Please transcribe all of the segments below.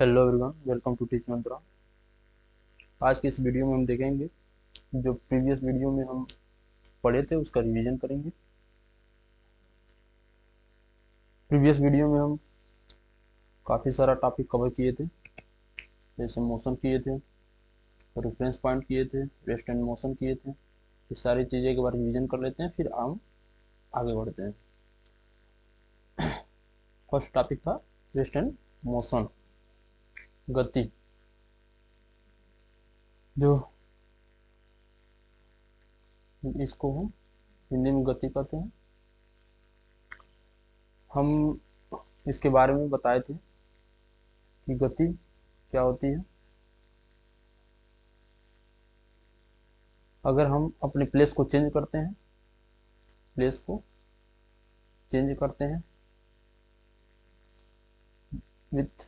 Hello everyone, welcome to teach Mantra. आज की इस वीडियो में हम देखेंगे जो प्रीवियस वीडियो में हम पढ़े थे उसका रिवीजन करेंगे। प्रीवियस वीडियो में हम काफ़ी सारा टॉपिक कवर किए थे, जैसे मोशन किए थे, रेफरेंस पॉइंट किए थे, रेस्ट एंड मोशन किए थे। ये सारी चीज़ें एक बार रिवीजन कर लेते हैं, फिर हम आगे बढ़ते हैं। फर्स्ट टॉपिक था रेस्ट एंड मोशन, गति। जो इसको हम हिंदी में गति कहते हैं। हम इसके बारे में बताए थे कि गति क्या होती है। अगर हम अपने प्लेस को चेंज करते हैं, प्लेस को चेंज करते हैं with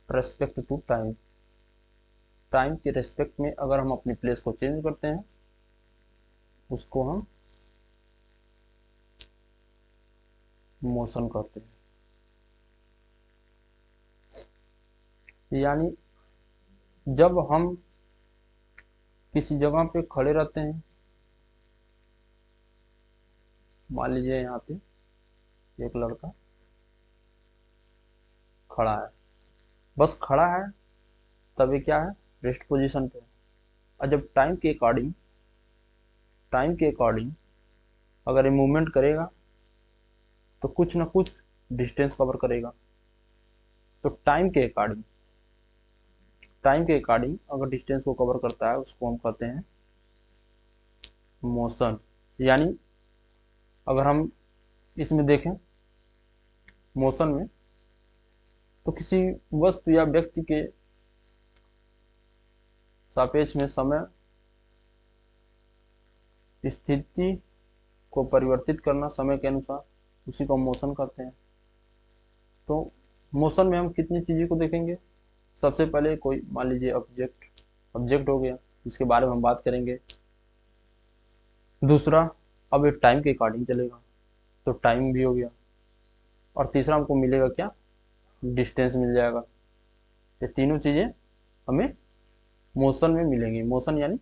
respect to time, time के रेस्पेक्ट में अगर हम अपनी प्लेस को चेंज करते हैं, उसको हम मोशन कहते हैं। यानी जब हम किसी जगह पे खड़े रहते हैं, मान लीजिए यहाँ पे एक लड़का खड़ा है, बस खड़ा है, तभी क्या है, रेस्ट पोजीशन पे है। और जब टाइम के अकॉर्डिंग अगर ये मूवमेंट करेगा तो कुछ ना कुछ डिस्टेंस कवर करेगा। तो टाइम के अकॉर्डिंग अगर डिस्टेंस को कवर करता है, उसको हम कहते हैं मोशन। यानी अगर हम इसमें देखें मोशन में, तो किसी वस्तु या व्यक्ति के सापेक्ष में समय स्थिति को परिवर्तित करना समय के अनुसार, उसी को मोशन कहते हैं। तो मोशन में हम कितनी चीज़ों को देखेंगे। सबसे पहले कोई मान लीजिए ऑब्जेक्ट हो गया, इसके बारे में हम बात करेंगे। दूसरा, अब ये टाइम के अकॉर्डिंग चलेगा, तो टाइम भी हो गया। और तीसरा हमको मिलेगा क्या, डिस्टेंस मिल जाएगा। ये तीनों चीज़ें हमें मोशन में मिलेंगी। मोशन यानी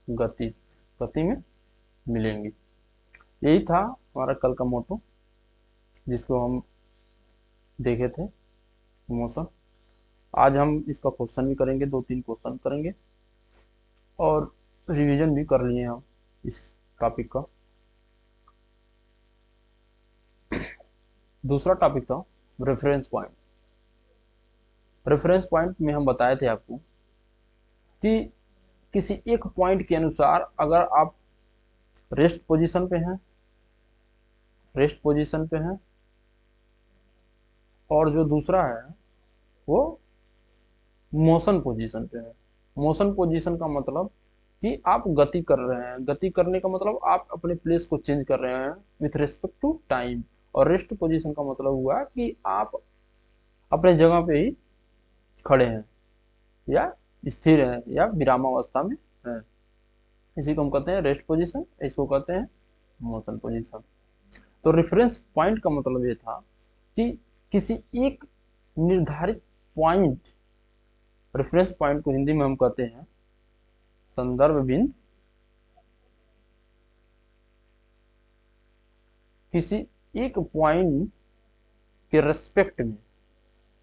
गति, गति में मिलेंगी। यही था हमारा कल का मोटो, जिसको हम देखे थे, मोशन। आज हम इसका क्वेश्चन भी करेंगे, 2-3 क्वेश्चन करेंगे और रिवीजन भी कर लिए हम इस टॉपिक का। दूसरा टॉपिक था रेफरेंस पॉइंट। रेफरेंस पॉइंट में हम बताए थे आपको कि किसी एक पॉइंट के अनुसार अगर आप रेस्ट पोजीशन पे हैं और जो दूसरा है वो मोशन पोजीशन पे है। मोशन पोजीशन का मतलब कि आप गति कर रहे हैं। गति करने का मतलब आप अपने प्लेस को चेंज कर रहे हैं विथ रिस्पेक्ट टू टाइम। और रेस्ट पोजीशन का मतलब हुआ कि आप अपने जगह पे ही खड़े हैं या स्थिर हैं या विरामावस्था में हैं। इसी को हम कहते हैं रेस्ट पोजीशन, इसको कहते हैं मोशन पोजीशन। तो रेफरेंस पॉइंट का मतलब ये था कि किसी एक निर्धारित पॉइंट, रेफरेंस पॉइंट को हिंदी में हम कहते हैं संदर्भ बिंदु। किसी एक पॉइंट के रेस्पेक्ट में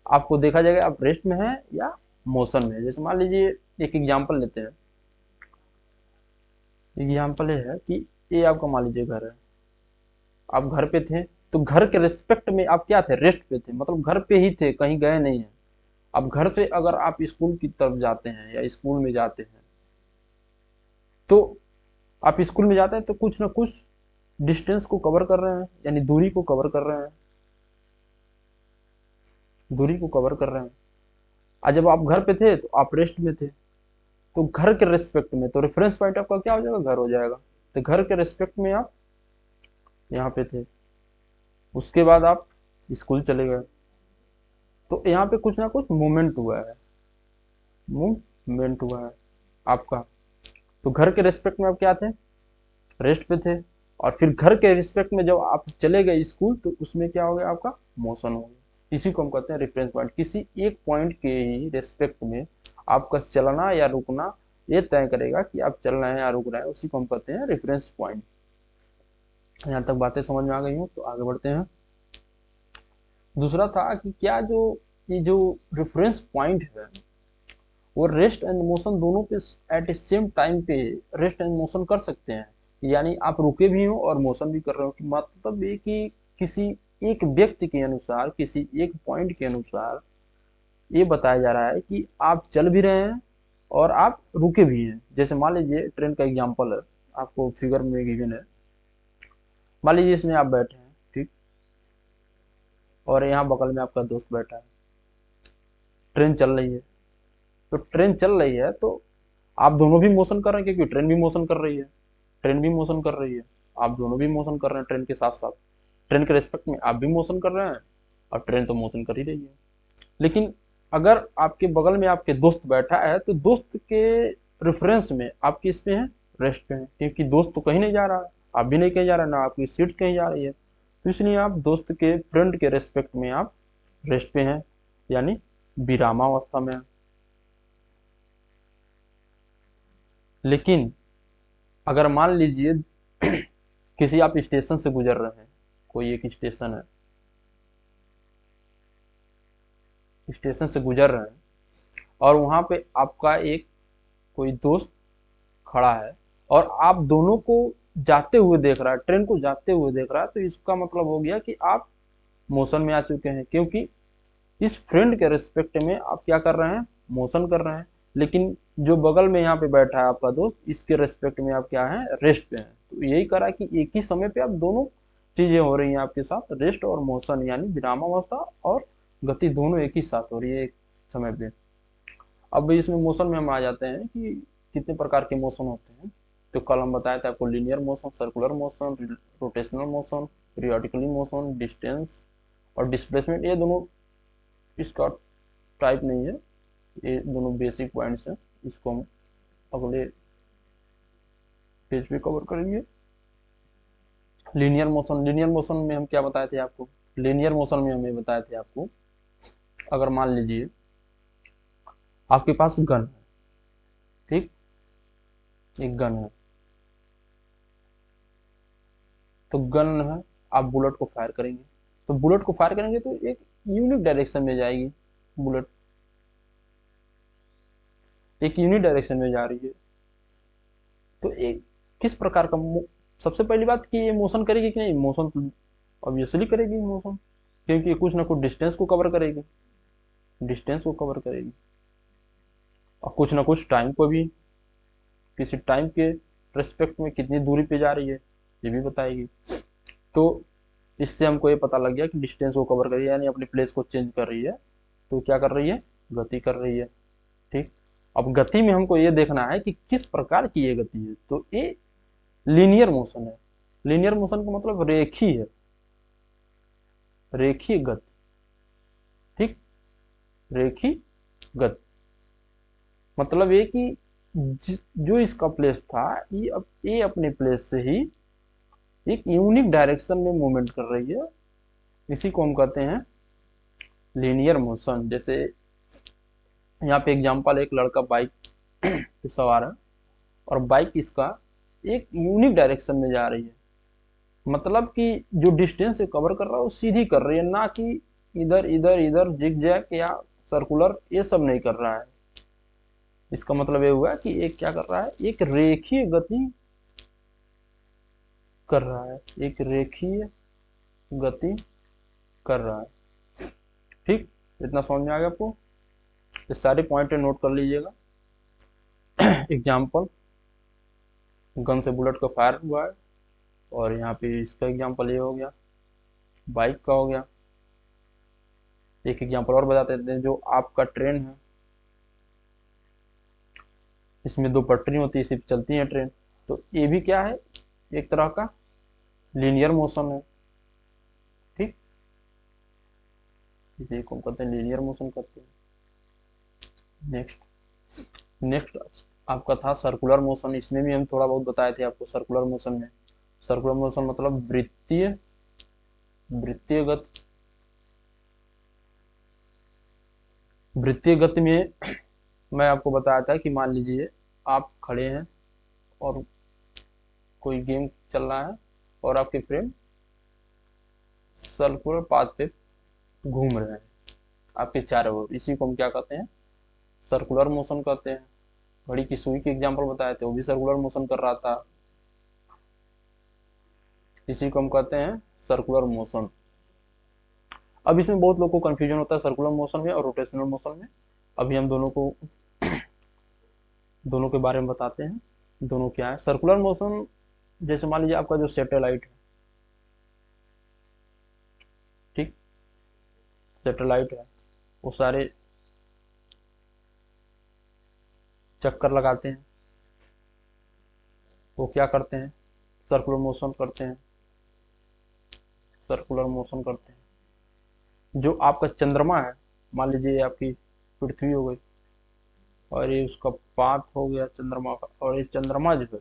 आपको देखा जाएगा आप रेस्ट में हैं या मोशन में है। जैसे मान लीजिए एक एग्जांपल लेते हैं। एग्जांपल ये है कि ये आपका मान लीजिए घर है, आप घर पे थे, तो घर के रिस्पेक्ट में आप क्या थे, रेस्ट पे थे, मतलब घर पे ही थे, कहीं गए नहीं है। अब घर से अगर आप स्कूल की तरफ जाते हैं या स्कूल में जाते हैं, तो आप स्कूल में जाते हैं तो कुछ ना कुछ डिस्टेंस को कवर कर रहे हैं, यानी दूरी को कवर कर रहे हैं, दूरी को कवर कर रहे हैं। और जब आप घर पे थे तो आप रेस्ट में थे, तो घर के रिस्पेक्ट में, तो रेफरेंस पॉइंट आपका क्या हो जाएगा, घर हो जाएगा। तो घर के रिस्पेक्ट में आप यहाँ पे थे, उसके बाद आप स्कूल चले गए, तो यहाँ पे कुछ ना कुछ मूवमेंट हुआ है, मूवमेंट हुआ है आपका। तो घर के रिस्पेक्ट में आप क्या थे, रेस्ट पे थे। और फिर घर के रिस्पेक्ट में जब आप चले गए स्कूल, तो उसमें क्या हो गया, आपका मोशन हो गया। इसी को हम कहते हैं रेफरेंस पॉइंट। किसी एक पॉइंट के ही रेस्पेक्ट में आपका चलना या रुकना ये तय करेगा कि आप चल रहे हैं या रुक रहे हैं, उसी को हम कहते हैं रेफरेंस पॉइंट। यहाँ तक बातें समझ में आ गई हो तो आगे बढ़ते हैं। दूसरा था कि क्या जो ये जो रेफरेंस पॉइंट है वो रेस्ट एंड मोशन दोनों पे एट ए सेम टाइम पे रेस्ट एंड मोशन कर सकते हैं, यानी आप रुके भी हो और मोशन भी कर रहे हो। कि मतलब ये कि किसी एक व्यक्ति के अनुसार, किसी एक पॉइंट के अनुसार ये बताया जा रहा है कि आप चल भी रहे हैं और आप रुके भी हैं। जैसे मान लीजिए ट्रेन का एग्जांपल है, आपको फिगर में गिवन है। मान लीजिए इसमें आप बैठे हैं, ठीक, और यहाँ बगल में आपका दोस्त बैठा है। ट्रेन चल रही है, तो ट्रेन चल रही है तो आप दोनों भी मोशन कर रहे हैं, क्योंकि ट्रेन भी मोशन कर रही है, ट्रेन भी मोशन कर रही है, आप दोनों भी मोशन कर रहे हैं ट्रेन के साथ साथ। ट्रेन के रेस्पेक्ट में आप भी मोशन कर रहे हैं और ट्रेन तो मोशन कर ही रही है। लेकिन अगर आपके बगल में आपके दोस्त बैठा है तो दोस्त के रेफरेंस में आप किस पे हैं, रेस्ट पे हैं, क्योंकि दोस्त तो कहीं नहीं जा रहा, आप भी नहीं कहीं जा रहे, ना आपकी सीट कहीं जा रही है, तो इसलिए आप दोस्त के फ्रेंड के रेस्पेक्ट में आप रेस्ट पे हैं, यानी विरामावस्था में हैं। लेकिन अगर मान लीजिए किसी आप स्टेशन से गुजर रहे हैं, कोई एक स्टेशन है, स्टेशन से गुजर रहे हैं और वहां पे आपका एक कोई दोस्त खड़ा है और आप दोनों को जाते हुए देख रहा है, ट्रेन को जाते हुए देख रहा है, तो इसका मतलब हो गया कि आप मोशन में आ चुके हैं, क्योंकि इस फ्रेंड के रिस्पेक्ट में आप क्या कर रहे हैं, मोशन कर रहे हैं। लेकिन जो बगल में यहाँ पे बैठा है आपका दोस्त, इसके रिस्पेक्ट में आप क्या है, रेस्ट पे हैं। तो यही करा कि एक ही समय पे आप दोनों चीजें हो रही हैं आपके साथ, रेस्ट और मोशन, यानी विरामावस्था और गति दोनों एक ही साथ हो रही है एक समय पे। अब इसमें मोशन में हम आ जाते हैं कि कितने प्रकार के मोशन होते हैं। तो कल हम बताए थे आपको linear motion, circular motion, rotational motion, periodically motion, distance और डिस्प्लेसमेंट। ये दोनों इसका टाइप नहीं है, ये दोनों बेसिक पॉइंट्स हैं। इसको हम अगले पेज पे कवर करेंगे। लीनियर मोशन, लीनियर मोशन में हम क्या बताए थे आपको, लीनियर मोशन में हम ये बताए थे आपको, अगर मान लीजिए आपके पास गन है, ठीक, एक गन है, तो गन है, आप बुलेट को फायर करेंगे, तो बुलेट को फायर करेंगे तो एक यूनिक डायरेक्शन में जाएगी बुलेट, एक यूनिक डायरेक्शन में जा रही है। तो एक किस प्रकार का सबसे पहली बात कि ये मोशन करेगी कि नहीं, मोशन तो ऑब्वियसली करेगी मोशन, क्योंकि कुछ ना कुछ डिस्टेंस को कवर करेगी, डिस्टेंस को कवर करेगी, और कुछ ना कुछ टाइम को भी, किसी टाइम के रेस्पेक्ट में कितनी दूरी पे जा रही है ये भी बताएगी। तो इससे हमको ये पता लग गया कि डिस्टेंस को कवर कर रही है, यानी अपनी प्लेस को चेंज कर रही है। तो क्या कर रही है, गति कर रही है, ठीक। अब गति में हमको ये देखना है कि किस प्रकार की ये गति है, तो ये लीनियर मोशन है। लीनियर मोशन का मतलब रेखीय है, रेखीय गति, ठीक, रेखीय गति। मतलब ये कि जो इसका प्लेस था ये अपने प्लेस से ही एक यूनिक डायरेक्शन में मूवमेंट कर रही है, इसी को हम कहते हैं लीनियर मोशन। जैसे यहाँ पे एग्जांपल, एक लड़का बाइक पे सवार है और बाइक इसका एक यूनिक डायरेक्शन में जा रही है, मतलब कि जो डिस्टेंस से कवर कर रहा है वो सीधी कर रही है, ना कि इधर इधर इधर जिग जैग या सर्कुलर, ये सब नहीं कर रहा है। इसका मतलब ये हुआ कि एक क्या कर रहा है, एक रेखीय गति कर रहा है, एक रेखीय गति कर रहा है, ठीक। इतना समझ में आ गया आपको, ये सारे पॉइंट नोट कर लीजिएगा। एग्जाम्पल, गन से बुलेट का फायर हुआ है, और यहाँ पे इसका एग्जाम्पल ये हो गया, बाइक का हो गया। एक एग्जाम्पल और बता देते हैं, जो आपका ट्रेन है, इसमें दो पटरी होती है, सिर्फ चलती है ट्रेन, तो ये भी क्या है, एक तरह का लीनियर मोशन है, ठीक। इसे कौन कहते हैं, लीनियर मोशन कहते हैं। नेक्स्ट आपका था सर्कुलर मोशन। इसमें भी हम थोड़ा बहुत बताए थे आपको। सर्कुलर मोशन में, सर्कुलर मोशन मतलब वृत्तीय, वृत्तीय गति, वृत्तीय गति में मैं आपको बताया था कि मान लीजिए आप खड़े हैं और कोई गेम चल रहा है और आपके फ्रेंड सर्कुलर पाथ पे घूम रहे हैं आपके चारों ओर, इसी को हम क्या कहते हैं, सर्कुलर मोशन कहते हैं। घड़ी की सुई के एग्जांपल बताए थे, वो भी सर्कुलर मोशन कर रहा था, इसी को हम कहते हैं सर्कुलर मोशन। अब इसमें बहुत लोगों को कंफ्यूजन होता है सर्कुलर मोशन में और रोटेशनल मोशन में। अभी हम दोनों के बारे में बताते हैं, दोनों क्या है। सर्कुलर मोशन, जैसे मान लीजिए आपका जो सैटेलाइट है, ठीक, सैटेलाइट है, वो सारे चक्कर लगाते हैं, वो क्या करते हैं, सर्कुलर मोशन करते हैं, सर्कुलर मोशन करते हैं। जो आपका चंद्रमा है, मान लीजिए ये आपकी पृथ्वी हो गई और ये उसका पाथ हो गया चंद्रमा का, और ये चंद्रमा जो है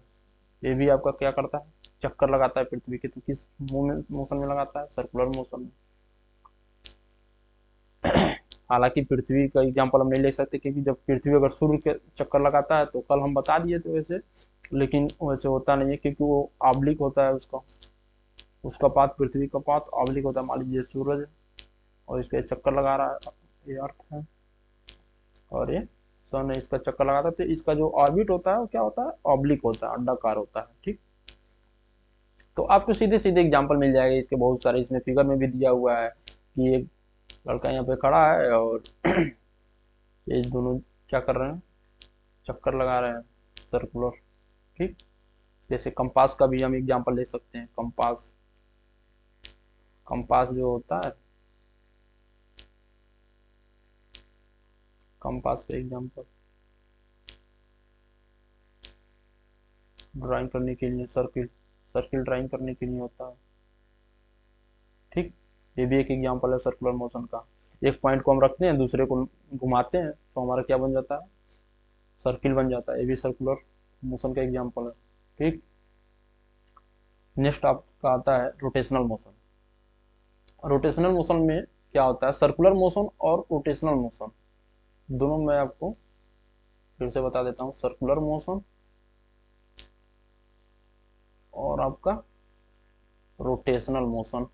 ये भी आपका क्या करता है, चक्कर लगाता है पृथ्वी के। तो किस मोशन में लगाता है, सर्कुलर मोशन में। हालांकि पृथ्वी का एग्जांपल हम नहीं ले सकते, क्योंकि जब पृथ्वी अगर सूर्य के चक्कर लगाता है तो कल हम बता दिए थे वैसे, लेकिन वैसे होता नहीं है, क्योंकि वो ऑब्लिक होता है, उसका उसका पाथ, पृथ्वी का पाथ ऑब्लिक होता है। मान लीजिए सूरज है और इसके चक्कर लगा रहा है, ये अर्थ है, और ये सन है, इसका चक्कर लगाता है, तो इसका जो ऑर्बिट होता है वो क्या होता है, ऑब्लिक होता है, अंडाकार होता है, ठीक। तो आपको सीधे सीधे एग्जांपल मिल जाएगा इसके बहुत सारे, इसमें फिगर में भी दिया हुआ है कि एक लड़का यहाँ पे खड़ा है और ये दोनों क्या कर रहे हैं, चक्कर लगा रहे हैं सर्कुलर, ठीक। जैसे कंपास का भी हम एग्जांपल ले सकते हैं। कंपास, कंपास जो होता है, कंपास का एग्जांपल ड्राइंग करने के लिए, सर्किल, सर्किल ड्राइंग करने के लिए होता है, ठीक। ये भी एक एग्जांपल है सर्कुलर मोशन का। एक पॉइंट को हम रखते हैं, दूसरे को घुमाते हैं, तो हमारा क्या बन जाता है, सर्किल बन जाता है। ये भी सर्कुलर मोशन का एग्जांपल है, ठीक। नेक्स्ट आपका आता है रोटेशनल मोशन। रोटेशनल मोशन में क्या होता है, सर्कुलर मोशन और रोटेशनल मोशन दोनों मैं आपको फिर से बता देता हूँ। सर्कुलर मोशन और आपका रोटेशनल मोशन।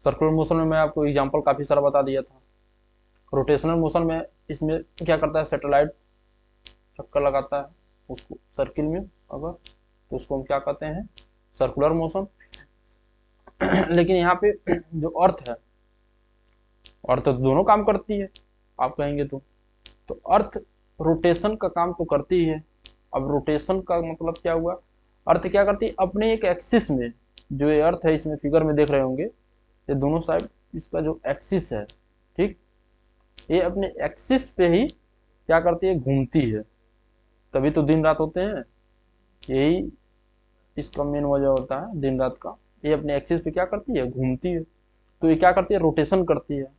सर्कुलर मोशन में मैं आपको एग्जांपल काफी सारा बता दिया था। रोटेशनल मोशन में इसमें क्या करता है, सैटेलाइट चक्कर लगाता है उसको सर्किल में अगर, तो उसको हम क्या कहते हैं, सर्कुलर मोशन। लेकिन यहाँ पे जो अर्थ है, अर्थ तो दोनों काम करती है आप कहेंगे तो अर्थ रोटेशन का काम तो करती है। अब रोटेशन का मतलब क्या हुआ, अर्थ क्या करती है, अपने एक एक्सिस में, जो ये अर्थ है इसमें फिगर में देख रहे होंगे, ये दोनों साइड इसका जो एक्सिस है, ठीक, ये अपने एक्सिस पे ही क्या करती है, घूमती है। तभी तो दिन रात होते हैं, यही इसका मेन वजह होता है दिन रात का। ये अपने एक्सिस पे क्या करती है, घूमती है। तो ये क्या करती है, रोटेशन करती है।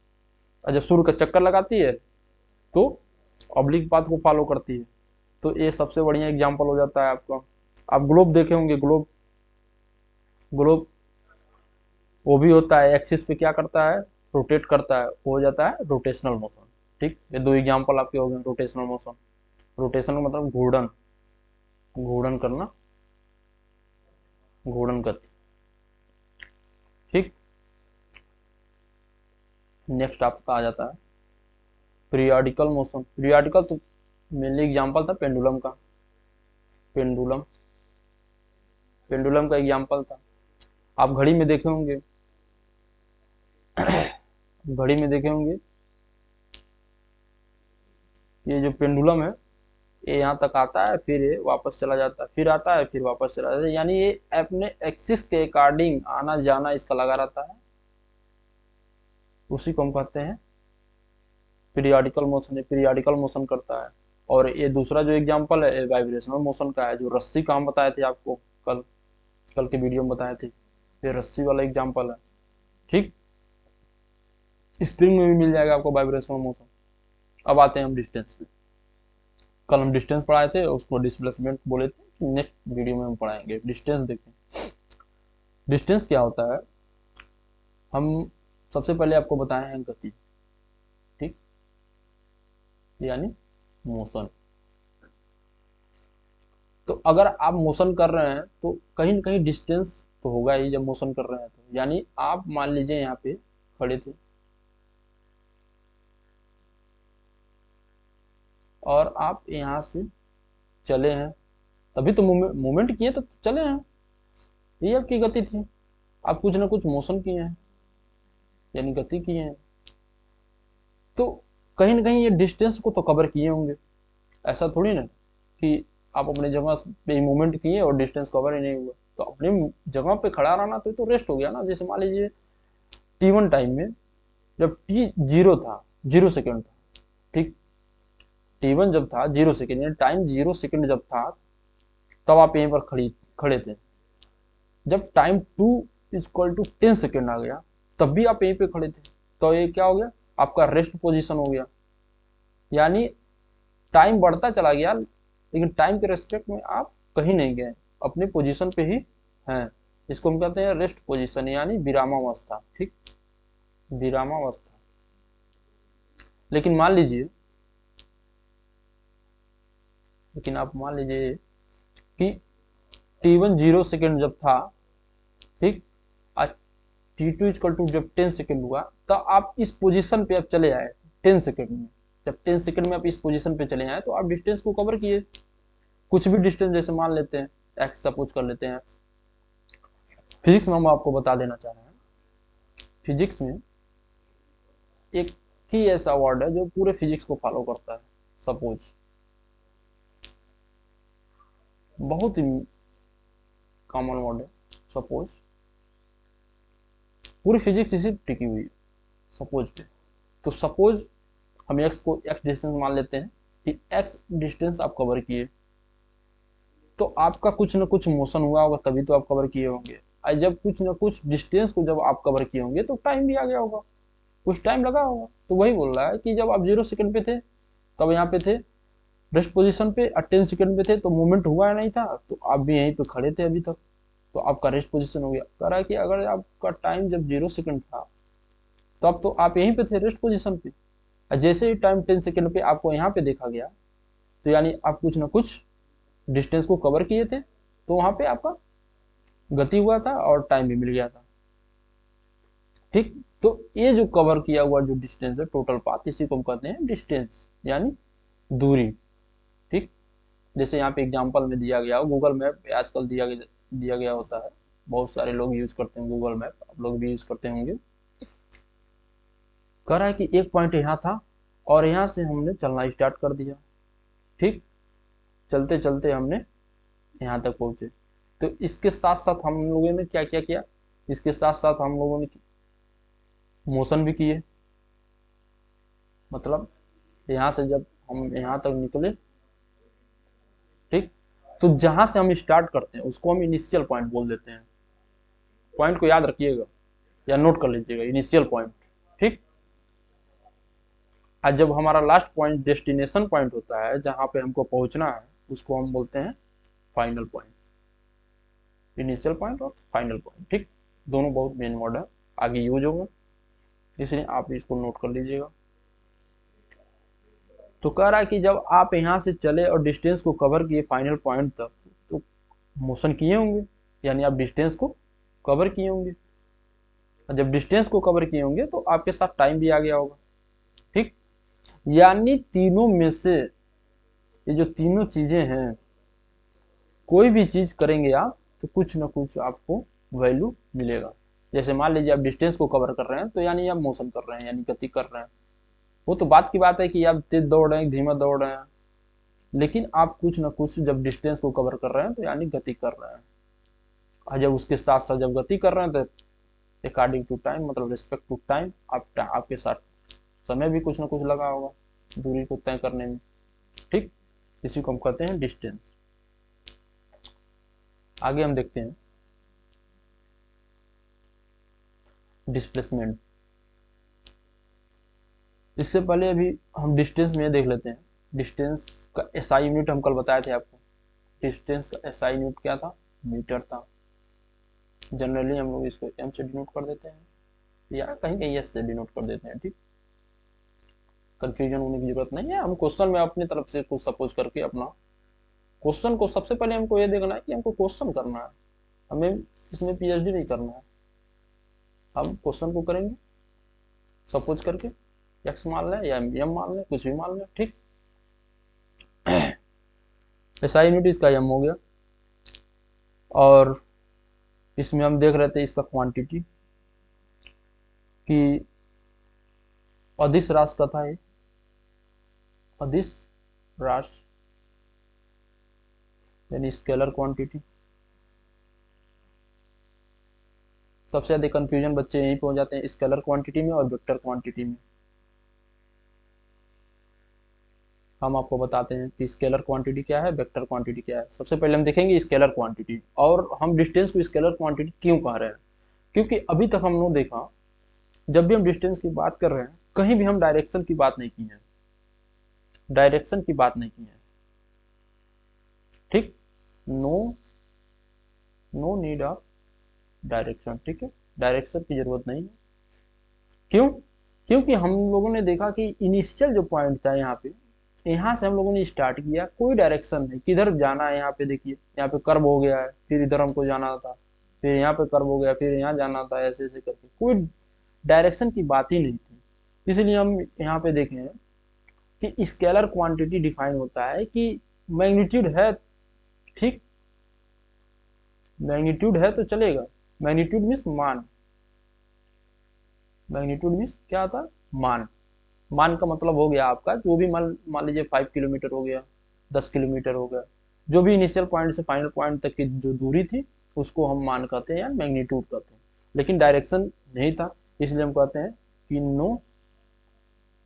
और जब सूर्य का चक्कर लगाती है तो ऑब्लिक पाथ को फॉलो करती है। तो ये सबसे बढ़िया एग्जांपल हो जाता है आपका। आप ग्लोब देखे होंगे, ग्लोब, ग्लोब वो भी होता है एक्सिस पे क्या करता है, रोटेट करता है, वो हो जाता है रोटेशनल मोशन, ठीक। ये दो एग्जांपल आपके हो गए रोटेशनल मोशन। रोटेशन का मतलब घूर्णन, घूर्णन करना, घूर्णन गति, ठीक। नेक्स्ट आपका आ जाता है पीरियोडिकल मोशन। पीरियोडिकल तो मेनली एग्जांपल था पेंडुलम का, पेंडुलम, पेंडुलम का एग्जांपल था। आप घड़ी में देखे होंगे, घड़ी में देखे होंगे ये जो पेंडुलम है, ये यहाँ तक आता है, फिर ये वापस चला जाता है, फिर आता है, फिर वापस चला जाता है, यानी ये अपने एक्सिस के अकॉर्डिंग आना जाना इसका लगा रहता है। उसी को हम कहते हैं पीरियोडिकल मोशन। ये पीरियोडिकल मोशन करता है। और ये दूसरा जो एग्जांपल है वाइब्रेशनल मोशन का है, जो रस्सी का हम बताए थे आपको कल, कल के वीडियो में बताए थे, ये रस्सी वाला एग्जांपल है, ठीक। स्प्रिंग में भी मिल जाएगा आपको वाइब्रेशनल मोशन। अब आते हैं हम डिस्टेंस पे। कल हम डिस्टेंस पढ़ाए थे, उसको डिस्प्लेसमेंट बोले थे, नेक्स्ट वीडियो में हम पढ़ाएंगे डिस्टेंस। देखें डिस्टेंस क्या होता है, हम सबसे पहले आपको बताए हैं गति, ठीक, यानी मोशन। तो अगर आप मोशन कर रहे हैं तो कहीं ना कहीं डिस्टेंस तो होगा ही जब मोशन कर रहे हैं तो, यानी आप मान लीजिए यहाँ पे खड़े थे और आप यहाँ से चले हैं, तभी तो मूवमेंट किए तो चले हैं, ये आपकी गति थी। आप कुछ ना कुछ मोशन किए हैं यानी गति किए हैं, तो कहीं ना कहीं ये डिस्टेंस को तो कवर किए होंगे। ऐसा थोड़ी ना कि आप अपने जगह पे मूवमेंट किए और डिस्टेंस कवर ही नहीं हुआ। तो अपने जगह पे खड़ा रहना तो रेस्ट हो गया ना। जैसे मान लीजिए T1 टाइम में जब टी जीरो था, 0 सेकेंड था, ठीक, T1 जब था 0 सेकेंड, यानी टाइम 0 सेकेंड जब था, तब आप यहीं पर खड़े थे। जब टाइम 2 = 10 सेकेंड आ गया, तब भी आप यहीं पे खड़े थे। तो ये क्या हो गया, आपका रेस्ट पोजीशन हो गया। यानी टाइम बढ़ता चला गया लेकिन टाइम के रेस्पेक्ट में आप कहीं नहीं गए, अपने पोजीशन पे ही हैं। इसको हम कहते हैं रेस्ट पोजीशन यानी विरामावस्था, ठीक, विरामावस्था। लेकिन मान लीजिए, लेकिन आप मान लीजिए कि T1 0 सेकेंड जब था, ठीक, आज T2 = जब 10 सेकेंड हुआ, तो आप इस पोजीशन पे अब चले आए 10 सेकेंड में। जब 10 सेकेंड में आप इस पोजीशन पे चले आए तो आप डिस्टेंस को कवर किए, कुछ भी डिस्टेंस, जैसे मान लेते हैं एक्स, सपोज कर लेते हैं एक्स। फिजिक्स में हम आपको बता देना चाह रहे हैं, फिजिक्स में एक ही ऐसा वर्ड है जो पूरे फिजिक्स को फॉलो करता है, सपोज। बहुत ही कॉमन वर्ड है सपोज, पूरी फिजिक्स इसी टिकी हुई है सपोज पे। तो सपोज हम एक्स को एक्स डिस्टेंस मान लेते हैं कि एक्स डिस्टेंस आप कवर किए, तो आपका कुछ ना कुछ मोशन हुआ होगा तभी तो आप कवर किए होंगे। और जब कुछ ना कुछ डिस्टेंस को जब आप कवर किए होंगे तो टाइम भी आ गया होगा, कुछ टाइम लगा होगा। तो वही बोल रहा है कि जब आप 0 सेकेंड पे थे तब यहाँ पे थे रेस्ट पोजीशन पे, और 10 सेकेंड पे थे तो मूवमेंट हुआ नहीं था, तो आप भी यहीं पे खड़े थे अभी तक, तो आपका रेस्ट पोजीशन हो गया। कह रहा है कि अगर आपका टाइम जब 0 सेकेंड था तो अब तो आप यहीं पे थे रेस्ट पोजीशन पे, और जैसे ही टाइम 10 सेकेंड पे आपको यहाँ पे देखा गया, तो यानी आप कुछ ना कुछ डिस्टेंस को कवर किए थे, तो वहां पे आपका गति हुआ था और टाइम भी मिल गया था, ठीक। तो ये जो कवर किया हुआ जो डिस्टेंस है, टोटल पाथ, इसी को हम कहते हैं डिस्टेंस यानी दूरी, ठीक। जैसे यहाँ पे एग्जांपल में दिया गया, गूगल मैप आजकल दिया गया होता है, बहुत सारे लोग यूज करते हैं गूगल मैप, आप लोग भी यूज करते होंगे। कह रहा है कि एक पॉइंट यहाँ था और यहाँ से हमने चलना स्टार्ट कर दिया, ठीक, चलते चलते हमने यहाँ तक पहुंचे। तो इसके साथ साथ हम लोगों ने क्या क्या किया, इसके साथ साथ हम लोगों ने मोशन भी किए। मतलब यहाँ से जब हम यहाँ तक निकले, ठीक, तो जहां से हम स्टार्ट करते हैं उसको हम इनिशियल पॉइंट बोल देते हैं। पॉइंट को याद रखिएगा या नोट कर लीजिएगा, इनिशियल पॉइंट, ठीक। और जब हमारा लास्ट पॉइंट डेस्टिनेशन पॉइंट होता है, जहां पे हमको पहुंचना है, उसको हम बोलते हैं फाइनल पॉइंट। इनिशियल पॉइंट और फाइनल पॉइंट, ठीक, दोनों बहुत मेन वर्ड है, आगे यूज होगा, इसलिए आप इसको नोट कर लीजिएगा। तो कह रहा है कि जब आप यहाँ से चले और डिस्टेंस को कवर किए फाइनल पॉइंट तक, तो मोशन किए होंगे, यानी आप डिस्टेंस को कवर किए होंगे। और जब डिस्टेंस को कवर किए होंगे तो आपके साथ टाइम भी आ गया होगा, ठीक। यानी तीनों में से ये जो तीनों चीजें हैं, कोई भी चीज करेंगे आप तो कुछ ना कुछ आपको वैल्यू मिलेगा। जैसे मान लीजिए आप डिस्टेंस को कवर कर रहे हैं तो यानी आप मोशन कर रहे हैं, यानी गति कर रहे हैं। वो तो बात की बात है कि आप तेज दौड़ रहे हैं, धीमा दौड़ रहे हैं, लेकिन आप कुछ ना कुछ जब डिस्टेंस को कवर कर रहे हैं तो यानी गति कर रहे हैं। और जब उसके साथ साथ जब गति कर रहे हैं तो अकॉर्डिंग टू टाइम, मतलब रिस्पेक्ट टू टाइम, आपके साथ समय भी कुछ ना कुछ लगा होगा दूरी को तय करने में, ठीक। इसी को हम कहते हैं डिस्टेंस। आगे हम देखते हैं डिस्प्लेसमेंट। इससे पहले अभी हम डिस्टेंस में देख लेते हैं। डिस्टेंस का एसआई यूनिट हम कल बताए थे आपको। डिस्टेंस का एसआई यूनिट क्या था, मीटर था। जनरली हम लोग इसको एम से डिनोट कर देते हैं। या कहीं कहीं एस से डिनोट कर देते हैं, ठीक। कंफ्यूजन होने की जरूरत नहीं है। हम क्वेश्चन में अपनी तरफ से कुछ सपोज करके अपना क्वेश्चन को, सबसे पहले हमको ये देखना है कि हमको क्वेश्चन करना है, हमें इसमें पीएचडी नहीं करना है। हम क्वेश्चन को करेंगे सपोज करके, एक्स मान लें या एम मान लें, कुछ भी मान लें, ठीक। ऐसा यूनिट इसका एम हो गया, और इसमें हम देख रहे थे इसका क्वांटिटी कि अदिश राशि का था, ये अदिश राशि यानी स्केलर क्वांटिटी। सबसे ज्यादा कंफ्यूजन बच्चे यहीं पे हो जाते हैं, स्केलर क्वांटिटी में और वेक्टर क्वांटिटी में। हम आपको बताते हैं कि स्केलर क्वांटिटी क्या है, वेक्टर क्वांटिटी क्या है। सबसे पहले हम देखेंगे स्केलर क्वांटिटी, और हम डिस्टेंस को स्केलर क्वांटिटी क्यों कह रहे हैं, क्योंकि अभी तक हमने देखा जब भी हम डिस्टेंस की बात कर रहे हैं कहीं भी हम डायरेक्शन की बात नहीं की है, डायरेक्शन की बात नहीं की है, ठीक। No no need of direction, ठीक है, डायरेक्शन की जरूरत नहीं है। क्यों? क्योंकि हम लोगों ने देखा कि इनिशियल जो पॉइंट था यहाँ पे, यहाँ से हम लोगों ने स्टार्ट किया, कोई डायरेक्शन नहीं, किधर जाना है। यहाँ पे देखिए, यहाँ पे कर्व हो गया है, फिर इधर हमको जाना था, फिर यहाँ पे कर्व हो गया, फिर यहाँ जाना था, ऐसे ऐसे करके कोई डायरेक्शन की बात ही नहीं थी। इसलिए हम यहाँ पे देखें कि स्केलर क्वांटिटी डिफाइन होता है कि मैग्नीट्यूड है, ठीक, मैग्नीट्यूड है तो चलेगा। मैग्नीट्यूड मीन्स मान, मैग्नीट्यूड मीन्स क्या आता है, मान। मान का मतलब हो गया आपका जो भी मान मान लीजिए 5 किलोमीटर हो गया, 10 किलोमीटर हो गया, जो भी इनिशियल पॉइंट से फाइनल पॉइंट तक की जो दूरी थी उसको हम मान कहते हैं या मैग्नीट्यूड कहते हैं। लेकिन डायरेक्शन नहीं था, इसलिए हम कहते हैं कि नो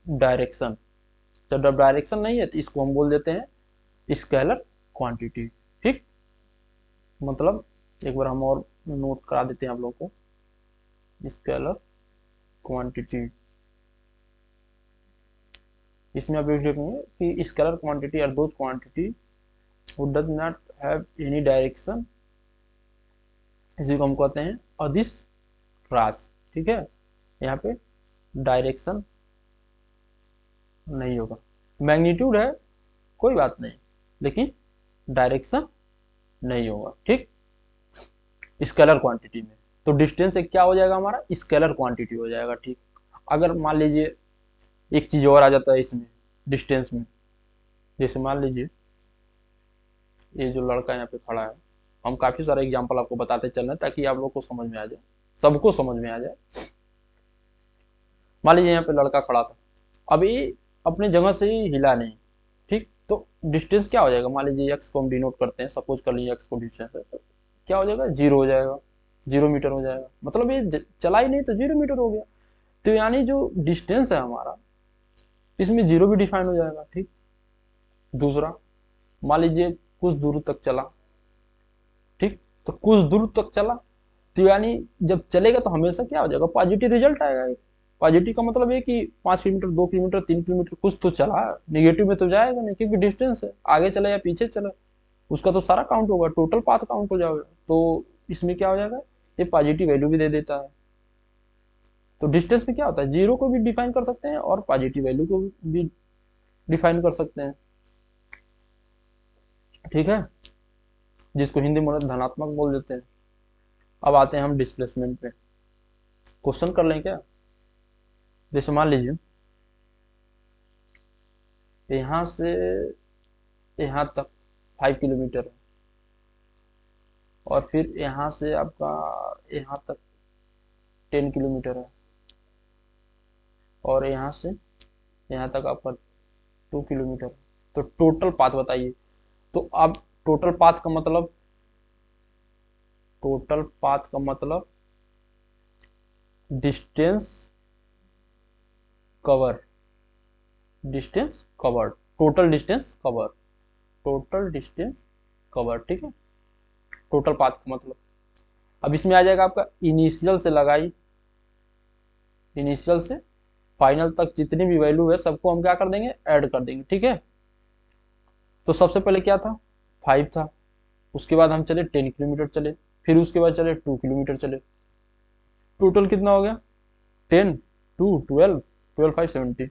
डायरेक्शन। तो जब डायरेक्शन नहीं है तो इसको हम बोल देते हैं स्केलर क्वांटिटी, ठीक। मतलब एक बार हम और नोट करा देते हैं आप लोगों को, स्केलर क्वांटिटी। इसमें आप लिखेंगे कि scalar quantity are those quantity who does not have any direction, इसी को हम कहते हैं अदिश राशि, ठीक है। यहाँ पे डायरेक्शन नहीं होगा, मैग्नीट्यूड है कोई बात नहीं, लेकिन डायरेक्शन नहीं होगा, ठीक, स्केलर क्वांटिटी में। तो डिस्टेंस एक क्या हो जाएगा हमारा, स्केलर क्वांटिटी हो जाएगा, ठीक। अगर मान लीजिए एक चीज और आ जाता है इसमें डिस्टेंस में, जैसे मान लीजिए ये जो लड़का यहाँ पे खड़ा है, हम काफी सारे एग्जांपल आपको बताते चल रहे हैं ताकि आप लोग को समझ में आ जाए, सबको समझ में आ जाए। मान लीजिए यहाँ पे लड़का खड़ा था, अब ये अपने जगह से ही हिला नहीं, ठीक। तो डिस्टेंस क्या हो जाएगा, मान लीजिए एक्स को हम डिनोट करते हैं, सपोज कर लीजिए एक्स को डिस्टेंस है, तो क्या हो जाएगा, 0 हो जाएगा, 0 मीटर हो जाएगा। मतलब ये चला ही नहीं तो 0 मीटर हो गया। तो यानी जो डिस्टेंस है हमारा, इसमें 0 भी डिफाइन हो जाएगा, ठीक। दूसरा, मान लीजिए कुछ दूर तक चला, ठीक, तो कुछ दूर तक चला, तो यानी जब चलेगा तो हमेशा क्या हो जाएगा, पॉजिटिव रिजल्ट आएगा। पॉजिटिव का मतलब है कि 5 किलोमीटर, 2 किलोमीटर, 3 किलोमीटर कुछ तो चला, निगेटिव में तो जाएगा नहीं, क्योंकि डिस्टेंस है, आगे चला या पीछे चला उसका तो सारा काउंट होगा, टोटल पाथ काउंट हो जाएगा। तो इसमें क्या हो जाएगा, ये पॉजिटिव वैल्यू भी दे देता है। तो डिस्टेंस में क्या होता है, 0 को भी डिफाइन कर सकते हैं और पॉजिटिव वैल्यू को भी डिफाइन कर सकते हैं, ठीक है, जिसको हिंदी में धनात्मक बोल देते हैं। अब आते हैं हम डिस्प्लेसमेंट पे, क्वेश्चन कर लें क्या। जैसे मान लीजिए यहाँ से यहाँ तक 5 किलोमीटर है, और फिर यहाँ से आपका यहाँ तक 10 किलोमीटर है, और यहाँ से यहाँ तक आपका 2 किलोमीटर। तो टोटल पाथ बताइए। तो अब टोटल पाथ का मतलब, टोटल पाथ का मतलब distance cover, distance covered, total distance cover, total distance cover, ठीक है, टोटल पाथ का मतलब। अब इसमें आ जाएगा आपका इनिशियल से लगाई, इनिशियल से फाइनल तक जितनी भी वैल्यू है सबको हम क्या कर देंगे, ऐड कर देंगे, ठीक है। तो सबसे पहले क्या था, 5 था, उसके बाद हम चले 10 किलोमीटर चले, फिर उसके बाद चले 2 किलोमीटर चले, टोटल कितना हो गया, 10 2 12 12 5 70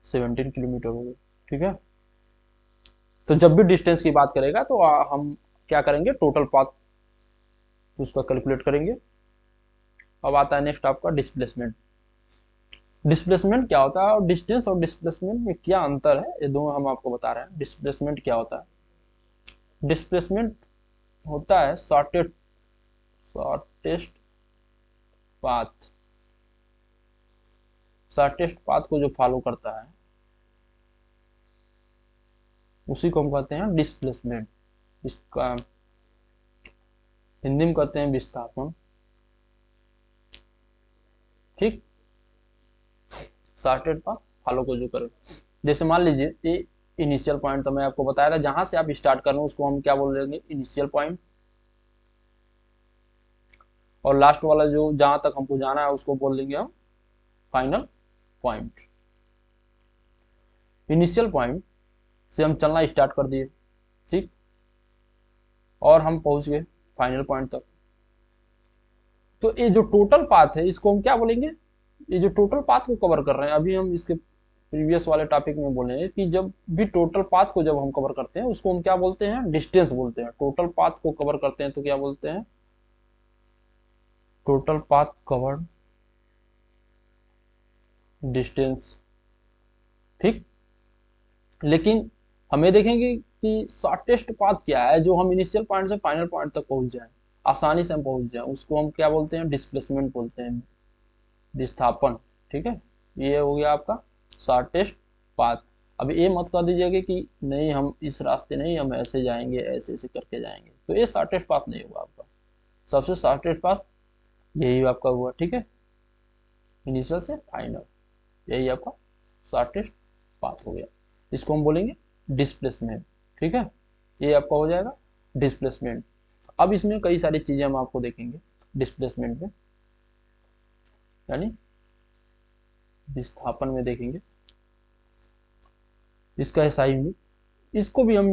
17 किलोमीटर हो गए। ठीक है, तो जब भी डिस्टेंस की बात करेगा तो हम क्या करेंगे, टोटल पाथ उसका कैलकुलेट करेंगे। अब आता है नेक्स्ट आपका डिस्प्लेसमेंट। डिस्प्लेसमेंट क्या होता है और डिस्टेंस और डिस्प्लेसमेंट में क्या अंतर है, ये दोनों हम आपको बता रहे हैं। डिस्प्लेसमेंट क्या होता है, डिस्प्लेसमेंट होता है शॉर्टेस्ट पाथ, शॉर्टेस्ट पाथ को जो फॉलो करता है उसी को हम कहते हैं डिस्प्लेसमेंट। इसका हिंदी में कहते हैं विस्थापन। ठीक, शॉर्टेड पाथ फॉलो को जो करे, जैसे मान लीजिए ये इनिशियल पॉइंट तो मैं आपको बताया था, जहां से आप स्टार्ट कर रहे हो उसको हम क्या बोल रहे हैं, इनिशियल पॉइंट। और लास्ट वाला जो जहां तक हमको जाना है उसको बोल देंगे हम फाइनल पॉइंट। इनिशियल पॉइंट से हम चलना स्टार्ट कर दिए, ठीक, और हम पहुंच गए फाइनल पॉइंट तक। तो ये जो टोटल पाथ है इसको हम क्या बोलेंगे, ये जो टोटल पाथ को कवर कर रहे हैं, अभी हम इसके प्रीवियस वाले टॉपिक में बोले हैं कि जब भी टोटल पाथ को जब हम कवर करते हैं उसको हम क्या बोलते हैं, डिस्टेंस बोलते हैं। टोटल पाथ को कवर करते हैं तो क्या बोलते हैं, टोटल पाथ कवर्ड डिस्टेंस। ठीक, लेकिन हमें देखेंगे कि शॉर्टेस्ट पाथ क्या है, जो हम इनिशियल पॉइंट से फाइनल पॉइंट तक पहुंच जाए, आसानी से हम पहुंच जाए, उसको हम क्या बोलते हैं, डिस्प्लेसमेंट बोलते हैं, विस्थापन। ठीक है, ये हो गया आपका शॉर्टेस्ट पाथ। अब ये मत कर दीजिएगा कि नहीं हम इस रास्ते नहीं, हम ऐसे जाएंगे, ऐसे ऐसे करके जाएंगे, तो ये शॉर्टेस्ट पाथ नहीं होगा आपका। सबसे शॉर्टेस्ट पाथ यही आपका हुआ। ठीक है, इनिशियल से फाइनल, यही आपका शॉर्टेस्ट पाथ हो गया, इसको हम बोलेंगे डिस्प्लेसमेंट। ठीक है, ये आपका हो जाएगा डिस्प्लेसमेंट। अब इसमें कई सारी चीजें हम आपको देखेंगे डिस्प्लेसमेंट में, यानी विस्थापन में देखेंगे। इसका एसआई यूनिट, इसको भी हम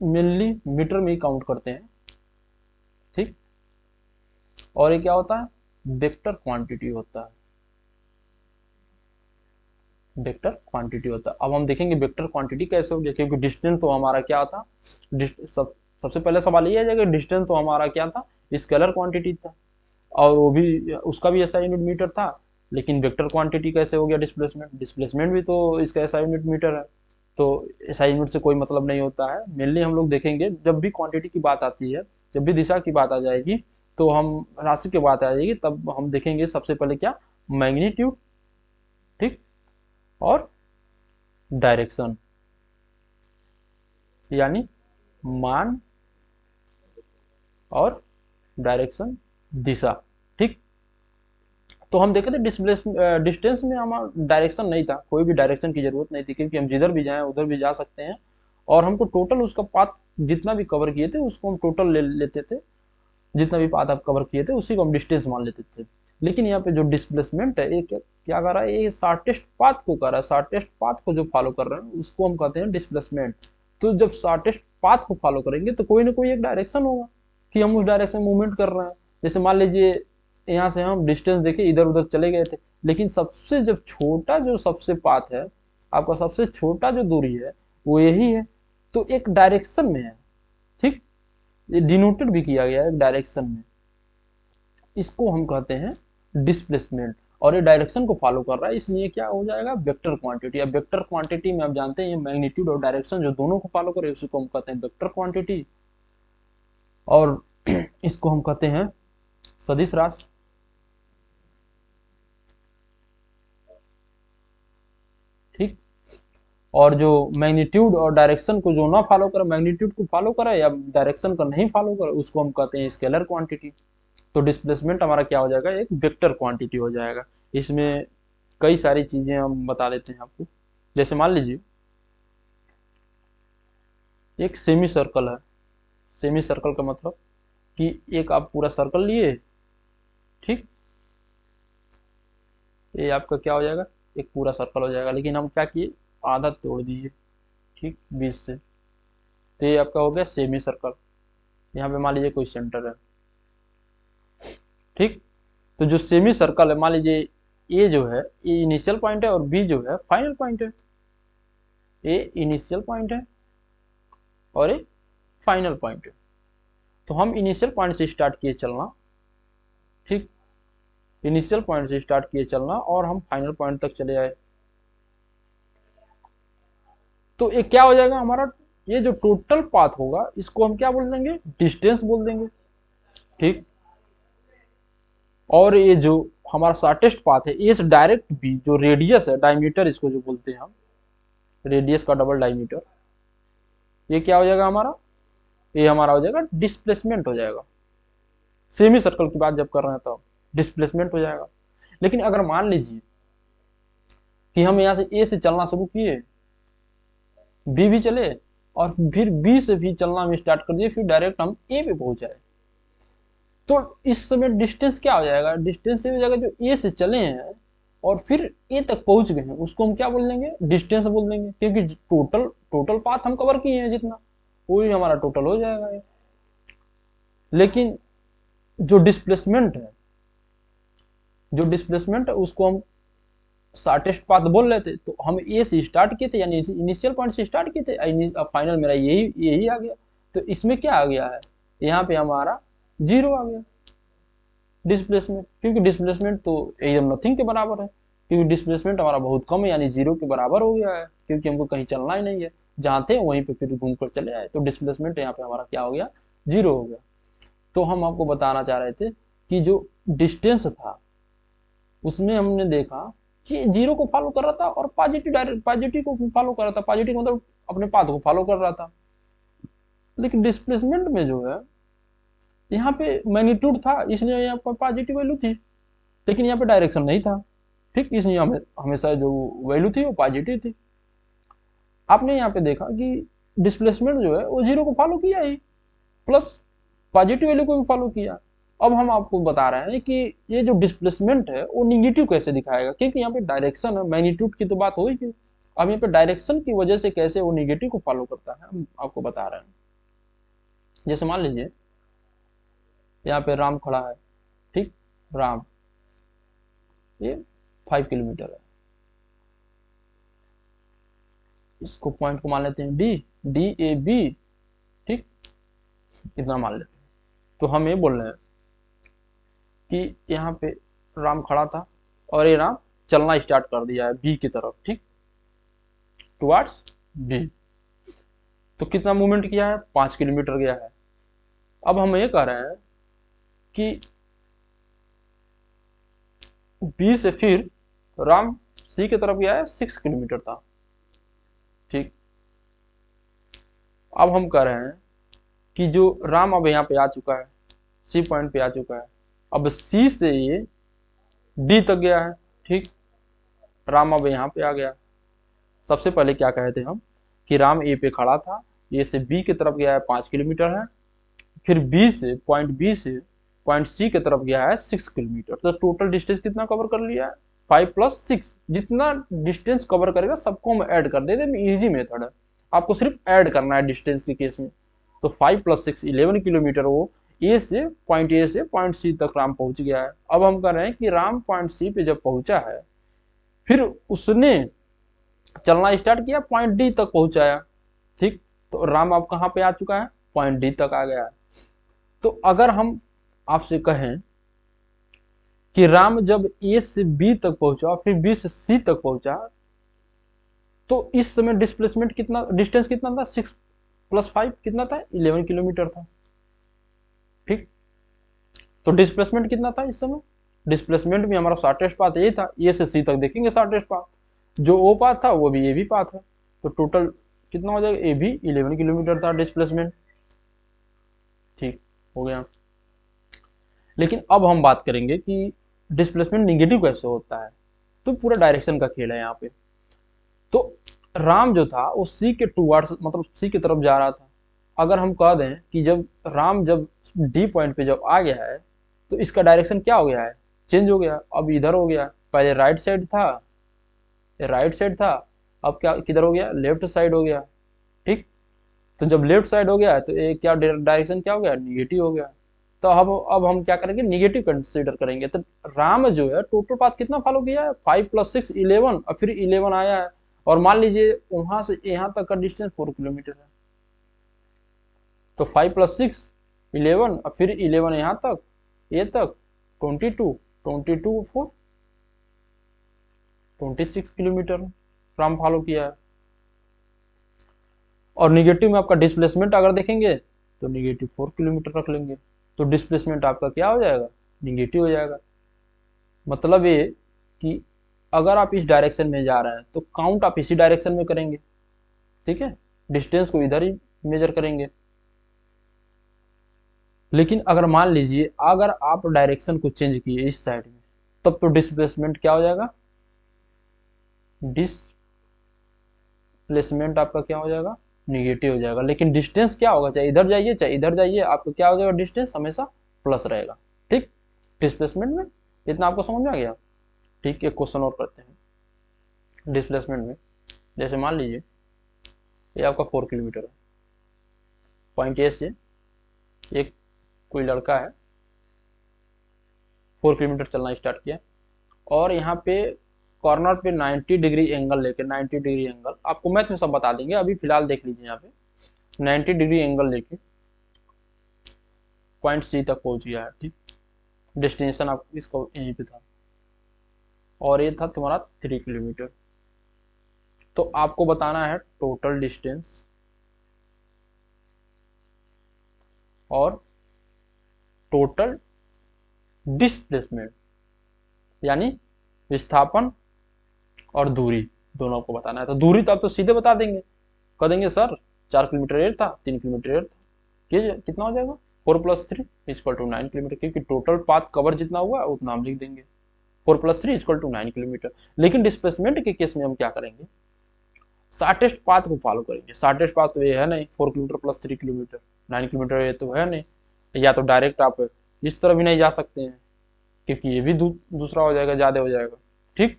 मेनली मीटर में ही काउंट करते हैं। ठीक, और ये क्या होता है, वेक्टर क्वांटिटी होता है, वेक्टर क्वांटिटी होता है। अब हम देखेंगे वेक्टर क्वांटिटी कैसे हो गया, क्योंकि डिस्टेंस तो हमारा क्या था, सबसे पहले सवाल ये है कि डिस्टेंस तो हमारा क्या था, स्केलर क्वांटिटी था, और वो भी उसका भी ऐसा यूनिट मीटर था, लेकिन वेक्टर क्वांटिटी कैसे हो गया डिस्प्लेसमेंट, डिस्प्लेसमेंट भी तो इसका ऐसा यूनिट मीटर है। तो ऐसा यूनिट से कोई मतलब नहीं होता है। मेनली हम लोग देखेंगे जब भी क्वांटिटी की बात आती है, जब भी दिशा की बात आ जाएगी, तो हम राशि की बात आ जाएगी, तब हम देखेंगे सबसे पहले क्या, मैग्नीट्यूड, ठीक, और डायरेक्शन, यानी मान और डायरेक्शन, दिशा। ठीक, तो हम देखे थे डिस्टेंस में हमारा डायरेक्शन नहीं था, कोई भी डायरेक्शन की जरूरत नहीं थी, क्योंकि हम जिधर भी जाएं उधर भी जा सकते हैं, और हमको टोटल उसका पाथ जितना भी कवर किए थे उसको हम टोटल ले लेते थे, जितना भी पाथ आप कवर किए थे उसी को हम डिस्टेंस मान लेते थे। लेकिन यहाँ पे जो डिस्प्लेसमेंट है ये क्या कर रहा है, ये शॉर्टेस्ट पाथ को कर रहा है, शॉर्टेस्ट पाथ को जो फॉलो कर रहे हैं उसको हम कहते हैं डिस्प्लेसमेंट। तो जब शॉर्टेस्ट पाथ को फॉलो करेंगे तो कोई ना कोई एक डायरेक्शन होगा कि हम उस डायरेक्शन में मूवमेंट कर रहे हैं। जैसे मान लीजिए यहाँ से हम डिस्टेंस देखे इधर उधर चले गए थे, लेकिन सबसे जब छोटा जो सबसे पाथ है, आपका सबसे छोटा जो दूरी है वो यही है, तो एक डायरेक्शन में है। ठीक, ये डिनोटेड भी किया गया है डायरेक्शन में, इसको हम कहते हैं डिस्प्लेसमेंट। और ये डायरेक्शन को फॉलो कर रहा है, इसलिए क्या हो जाएगा, वेक्टर क्वांटिटी। अब वेक्टर क्वांटिटी में आप जानते हैं मैग्नीट्यूड और डायरेक्शन जो दोनों को फॉलो करे उसी को हम कहते हैं वेक्टर क्वांटिटी, और इसको हम कहते हैं सदिश राशि। ठीक, और जो मैग्नीट्यूड और डायरेक्शन को जो ना फॉलो करे, मैग्नीट्यूड को फॉलो करे या डायरेक्शन को नहीं फॉलो करे, उसको हम कहते हैं स्केलर क्वांटिटी। तो डिस्प्लेसमेंट हमारा क्या हो जाएगा, एक वेक्टर क्वांटिटी हो जाएगा। इसमें कई सारी चीजें हम बता देते हैं आपको। जैसे मान लीजिए एक सेमी सर्कल है, सेमी सर्कल का मतलब कि एक आप पूरा सर्कल लिए, ठीक, ये आपका क्या हो जाएगा, एक पूरा सर्कल हो जाएगा, लेकिन हम क्या किए, आधा तोड़ दिए, ठीक, बीच से, तो ये आपका हो गया सेमी सर्कल। यहाँ पे मान लीजिए कोई सेंटर है, ठीक, तो जो सेमी सर्कल है, मान लीजिए ए जो है ये इनिशियल पॉइंट है और बी जो है फाइनल पॉइंट है। ए इनिशियल पॉइंट है और ए फाइनल पॉइंट है। तो हम इनिशियल पॉइंट से स्टार्ट किए चलना, ठीक, इनिशियल पॉइंट से स्टार्ट किए चलना और हम फाइनल पॉइंट तक चले आए। तो ये क्या हो जाएगा हमारा, ये जो टोटल पाथ होगा इसको हम क्या बोल देंगे, डिस्टेंस बोल देंगे, ठीक। और ये जो हमारा शॉर्टेस्ट पाथ है, इस डायरेक्ट बी जो रेडियस है, डायमीटर इसको जो बोलते हैं हम, रेडियस का डबल डायमीटर, ये क्या हो जाएगा हमारा, ये हमारा हो जाएगा डिस्प्लेसमेंट हो जाएगा। सेमी सर्कल की बात जब कर रहे हैं तो डिस्प्लेसमेंट हो जाएगा। लेकिन अगर मान लीजिए कि हम यहाँ से ए से चलना शुरू किए, बी भी चले और फिर बी से भी चलना हम स्टार्ट कर दिए, फिर डायरेक्ट हम ए पे पहुंच जाए, तो इस समय डिस्टेंस क्या हो जाएगा, डिस्टेंस ये हो जाएगा जो ए से चले हैं और फिर ए तक पहुंच गए हैं, उसको हम क्या बोल देंगे, डिस्टेंस बोल देंगे, क्योंकि टोटल टोटल पाथ हम कवर किए हैं जितना, वही हमारा टोटल हो जाएगा ये। लेकिन जो डिस्प्लेसमेंट है, जो डिस्प्लेसमेंट है उसको हम शॉर्टेस्ट पाथ बोल रहे थे, तो हम ए से स्टार्ट किए थे, यानी इनिशियल पॉइंट से स्टार्ट किए थे, फाइनल मेरा यही यही आ गया। तो इसमें क्या आ गया है, यहाँ पे हमारा जीरो आ गया डिस्प्लेसमेंट, क्योंकि डिस्प्लेसमेंट तो एकदम नथिंग के बराबर है, क्योंकि डिस्प्लेसमेंट हमारा बहुत कम है, यानी जीरो के बराबर हो गया है, क्योंकि हमको कहीं चलना ही नहीं है, जहाँ थे वहीं पे फिर घूम कर चले आए, तो डिस्प्लेसमेंट यहाँ पे हमारा क्या हो गया, जीरो हो गया। तो हम आपको बताना चाह रहे थे कि जो डिस्टेंस था उसमें हमने देखा कि जीरो को फॉलो कर रहा था और पॉजिटिव डायरेक्ट पॉजिटिव को फॉलो कर रहा था, पॉजिटिव मतलब अपने पाथ को फॉलो कर रहा था। लेकिन डिस्प्लेसमेंट में जो है यहाँ पे मैग्नीट्यूड था, इसलिए यहाँ पर पॉजिटिव वैल्यू थी, लेकिन यहाँ पे डायरेक्शन नहीं था, ठीक, इसलिए हमें हमेशा जो वैल्यू थी वो पॉजिटिव थी। आपने यहाँ पे देखा कि डिस्प्लेसमेंट जो है वो जीरो को फॉलो किया ही, प्लस पॉजिटिव वैल्यू को भी फॉलो किया। अब हम आपको बता रहे हैं कि ये जो डिस्प्लेसमेंट है वो निगेटिव कैसे दिखाएगा, क्योंकि यहाँ पे डायरेक्शन है, मैग्नीट्यूड की तो बात हो ही थी, अब यहाँ पे डायरेक्शन की वजह से कैसे वो निगेटिव को फॉलो करता है हम आपको बता रहे हैं। जैसे मान लीजिए यहाँ पे राम खड़ा है, ठीक, राम, ये 5 किलोमीटर है, इसको पॉइंट को मान लेते हैं डी, डी ए बी, ठीक, इतना मान लेते हैं। तो हम ये बोल रहे हैं कि यहाँ पे राम खड़ा था और ये राम चलना स्टार्ट कर दिया है बी की तरफ, ठीक, टुवर्ड्स बी। तो कितना मूवमेंट किया है, 5 किलोमीटर गया है। अब हम ये कह रहे हैं कि बी से फिर राम सी की तरफ गया है, 6 किलोमीटर था, ठीक। अब हम कह रहे हैं कि जो राम अब यहाँ पे आ चुका है, सी पॉइंट पे आ चुका है, अब सी से ये डी तक गया है, ठीक, राम अब यहाँ पे आ गया। सबसे पहले क्या कहे थे हम कि राम ए पे खड़ा था, ए से बी की तरफ गया है, 5 किलोमीटर है, फिर बी से पॉइंट सी की तरफ गया है 6 किलोमीटर। तो टोटल डिस्टेंस कितना कवर कर लिया है, 5 + 6, जितना डिस्टेंस कवर करेगा सबको हम ऐड कर देते हैं, इजी मेथड है, आपको सिर्फ ऐड करना है डिस्टेंस के केस में। तो 5 + 6 11 किलोमीटर वो ए से पॉइंट सी तक राम पहुंच गया है। अब हम कह रहे हैं कि राम पॉइंट सी पे जब पहुंचा है, फिर उसने चलना स्टार्ट किया, पॉइंट डी तक पहुंचाया, ठीक, तो राम अब कहाँ पे आ चुका है, पॉइंट डी तक आ गया है। तो अगर हम आपसे कहें कि राम जब ए से बी तक पहुंचा फिर बी से सी तक पहुंचा, तो इस समय डिस्प्लेसमेंट कितना, डिस्टेंस कितना था, 6 + 5 कितना था, 11 किलोमीटर था, ठीक। तो डिस्प्लेसमेंट कितना था इस समय, डिस्प्लेसमेंट भी हमारा शॉर्टेस्ट पाथ यही था, ए से सी तक देखेंगे शॉर्टेस्ट पाथ, जो ओ पाथ था वो भी ए भी पाथ है, तो टोटल कितना हो जाएगा, ए भी 11 किलोमीटर था डिस्प्लेसमेंट, ठीक हो गया। लेकिन अब हम बात करेंगे कि डिस्प्लेसमेंट निगेटिव कैसे होता है, तो पूरा डायरेक्शन का खेल है यहाँ पे। तो राम जो था वो सी के टूवर्ड्स मतलब सी की तरफ जा रहा था। अगर हम कह दें कि जब राम जब डी पॉइंट पे जब आ गया है तो इसका डायरेक्शन क्या हो गया है, चेंज हो गया, अब इधर हो गया, पहले राइट साइड था, अब क्या किधर हो गया, लेफ्ट साइड हो गया, ठीक। तो जब लेफ्ट साइड हो गया है तो ये क्या डायरेक्शन क्या हो गया, निगेटिव हो गया। तो अब हम क्या करेंगे, निगेटिव कंसीडर करेंगे। तो राम जो है टोटल पाथ कितना फॉलो किया है, 5 + 6 11, और फिर 11 आया है, और मान लीजिए वहां से यहाँ तक का डिस्टेंस 4 किलोमीटर है। तो 5 + 6 11, और फिर 11 यहाँ तक, ये तक 22, 22 4 26 किलोमीटर राम फॉलो किया है। और निगेटिव में आपका डिस्प्लेसमेंट अगर देखेंगे तो -4 किलोमीटर रख लेंगे, तो डिस्प्लेसमेंट आपका क्या हो जाएगा, निगेटिव हो जाएगा। मतलब ये कि अगर आप इस डायरेक्शन में जा रहे हैं तो काउंट आप इसी डायरेक्शन में करेंगे, ठीक है, डिस्टेंस को इधर ही मेजर करेंगे। लेकिन अगर मान लीजिए अगर आप डायरेक्शन को चेंज किए इस साइड में, तब तो डिस्प्लेसमेंट क्या हो जाएगा, डिस्प्लेसमेंट आपका क्या हो जाएगा, निगेटिव हो जाएगा। लेकिन डिस्टेंस क्या होगा, चाहे इधर जाइए चाहे इधर जाइए, आपका क्या हो जाएगा, डिस्टेंस हमेशा प्लस रहेगा। ठीक, डिस्प्लेसमेंट में इतना आपको समझ में आ गया। ठीक, एक क्वेश्चन और करते हैं डिस्प्लेसमेंट में। जैसे मान लीजिए ये आपका 4 किलोमीटर है, पॉइंट ए से एक कोई लड़का है 4 किलोमीटर चलना स्टार्ट किया, और यहाँ पे कॉर्नर पे 90 डिग्री एंगल लेके, 90 डिग्री एंगल आपको मैथ में सब बता देंगे, अभी फिलहाल देख लीजिए। यहाँ पे 90 डिग्री एंगल लेके पॉइंट सी तक पहुंच गया है। ठीक, डेस्टिनेशन आप इसका यहीं पे था, और ये था तुम्हारा 3 किलोमीटर। तो आपको बताना है टोटल डिस्टेंस और टोटल डिस्प्लेसमेंट, यानी विस्थापन और दूरी, दोनों आपको बताना है। तो दूरी तो आप तो सीधे बता देंगे, कह देंगे सर 4 किलोमीटर एयर था, 3 किलोमीटर एयर था, ये कितना हो जाएगा, 4 + 3 = 9 किलोमीटर, क्योंकि टोटल पाथ कवर जितना हुआ उतना हम लिख देंगे, 4 + 3 = 9 किलोमीटर। लेकिन डिस्प्लेसमेंट के केस में हम क्या करेंगे, शॉर्टेस्ट पाथ को फॉलो करेंगे। शॉर्टेस्ट पाथ तो ये है नहीं 4 किलोमीटर + 3 किलोमीटर, 9 किलोमीटर ये तो है नहीं, या तो डायरेक्ट आप इस तरह भी नहीं जा सकते हैं, क्योंकि ये भी दूसरा हो जाएगा, ज्यादा हो जाएगा। ठीक,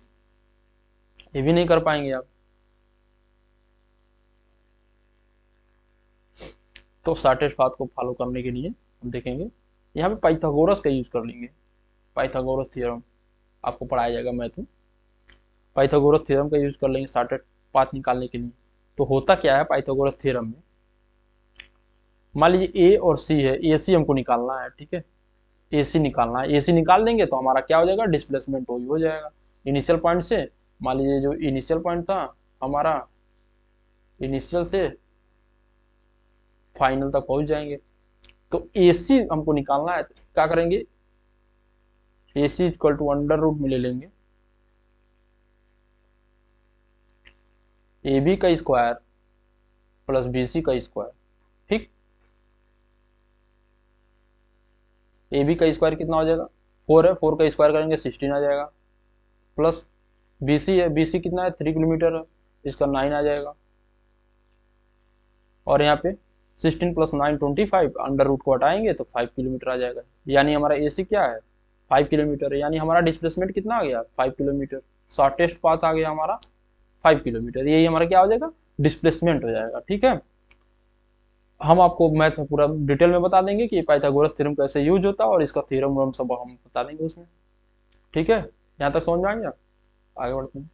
ये भी नहीं कर पाएंगे आप। तो शॉर्टेस्ट पाथ को फॉलो करने के लिए हम देखेंगे, यहाँ पे पाइथागोरस का यूज कर लेंगे। पाइथागोरस थ्योरम आपको पढ़ाया जाएगा मैथ में, पाइथागोरस थ्योरम का यूज कर लेंगे शॉर्टेस्ट पाथ निकालने के लिए। तो होता क्या है पाइथागोरस थ्योरम में, मान लीजिए ए और सी है, ए सी हमको निकालना है, ठीक है, ए सी निकालना है। ए सी निकाल देंगे तो हमारा क्या हो जाएगा, डिस्प्लेसमेंट हो जाएगा इनिशियल पॉइंट से। मान लीजिए जो इनिशियल पॉइंट था हमारा, इनिशियल से फाइनल तक पहुंच जाएंगे। तो ए सी हमको निकालना है, तो क्या करेंगे, ए सी = में ले लेंगे ए बी का स्क्वायर प्लस बी सी का स्क्वायर। ठीक, ए बी का स्क्वायर कितना हो जाएगा, 4 है, 4 का स्क्वायर करेंगे 16 आ जाएगा, प्लस बी सी है, बी सी कितना है 3 किलोमीटर है, इसका 9 आ जाएगा, और यहाँ पे 16 + 9 25, अंडर रूट को हटाएंगे तो 5 किलोमीटर आ जाएगा। यानी हमारा ए सी क्या है, 5 किलोमीटर है, यानी हमारा डिस्प्लेसमेंट कितना आ गया, 5 किलोमीटर। शॉर्टेस्ट पाथ आ गया हमारा 5 किलोमीटर, यही हमारा क्या हो जाएगा, डिस्प्लेसमेंट हो जाएगा। ठीक है, हम आपको मैथ में पूरा डिटेल में बता देंगे कि पाइथागोरस थ्योरम कैसे यूज होता है, और इसका थ्योरम हम सब हम बता देंगे उसमें। ठीक है, यहाँ तक समझ में आ गया, आगे बढ़ते हैं।